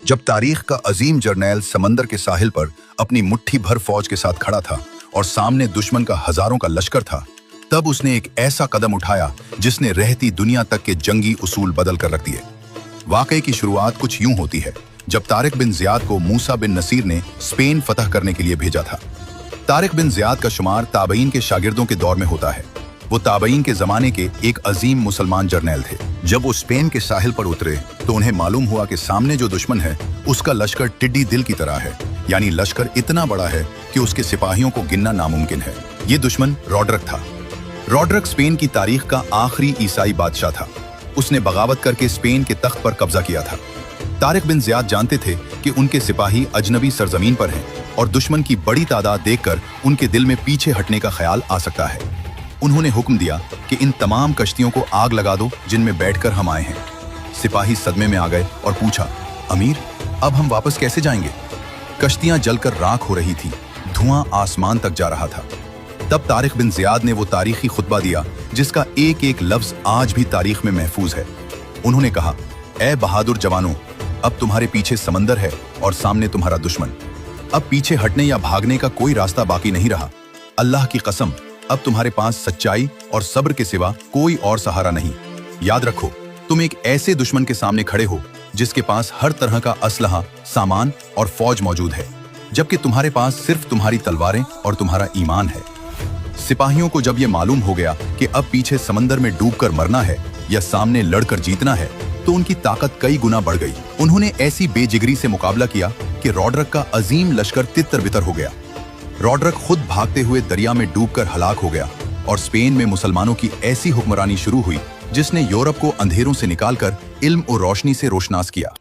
जब तारीख का अजीम जर्नैल समंदर के साहिल पर अपनी मुट्ठी भर फौज के साथ खड़ा था और सामने दुश्मन का हजारों का लश्कर था, तब उसने एक ऐसा कदम उठाया जिसने रहती दुनिया तक के जंगी उसूल बदल कर रख दिए। वाकई की शुरुआत कुछ यूं होती है जब तारिक बिन जियाद को मूसा बिन नसीर ने स्पेन फतह करने के लिए भेजा था। तारिक बिन जियाद का शुमार ताबईन के शागिर्दों के दौर में होता है। वो ताबईन के जमाने के एक अजीम मुसलमान जर्नैल थे। जब वो स्पेन के साहिल पर उतरे तो उन्हें मालूम हुआ कि सामने जो दुश्मन है उसका लश्कर टिड्डी दिल की तरह है, यानी लश्कर इतना बड़ा है कि उसके सिपाहियों को गिनना नामुमकिन है। ये दुश्मन रॉड्रिक था। रॉड्रिक स्पेन की तारीख का आखिरी ईसाई बादशाह था। उसने बगावत करके स्पेन के तख्त पर कब्जा किया था। तारिक बिन जियाद जानते थे कि उनके सिपाही अजनबी सरजमीन पर हैं और दुश्मन की बड़ी तादाद देखकर उनके दिल में पीछे हटने का ख्याल आ सकता है। उन्होंने हुक्म दिया कि इन तमाम कश्तियों को आग लगा दो जिनमें बैठकर हम आए हैं। सिपाही सदमे में आ गए और पूछा, अमीर, अब हम वापस कैसे जाएंगे? कश्तियां जलकर राख हो रही थी, धुआं आसमान तक जा रहा था। तब तारिक बिन जियाद ने वो तारीखी खुतबा दिया जिसका एक एक लफ्ज आज भी तारीख में महफूज है। उन्होंने कहा, ए बहादुर जवानों, अब तुम्हारे पीछे समंदर है और सामने तुम्हारा दुश्मन। अब पीछे हटने या भागने का कोई रास्ता बाकी नहीं रहा। अल्लाह की कसम, अब तुम्हारे पास सच्चाई और सब्र के सिवा कोई और सहारा नहीं। याद रखो, तुम एक ऐसे दुश्मन के सामने खड़े हो जिसके पास हर तरह का असलहा, सामान और फौज मौजूद है, जबकि तुम्हारे पास सिर्फ तुम्हारी तलवारें और तुम्हारा ईमान है। सिपाहियों को जब यह मालूम हो गया कि अब पीछे समंदर में डूबकर मरना है या सामने लड़कर जीतना है, तो उनकी ताकत कई गुना बढ़ गई। उन्होंने ऐसी बेजिगरी से मुकाबला किया कि रॉड्रिक का अजीम लश्कर तितर बितर हो गया। रॉड्रिक खुद भागते हुए दरिया में डूबकर हलाक हो गया और स्पेन में मुसलमानों की ऐसी हुक्मरानी शुरू हुई जिसने यूरोप को अंधेरों से निकालकर इल्म और रोशनी से रोशनास किया।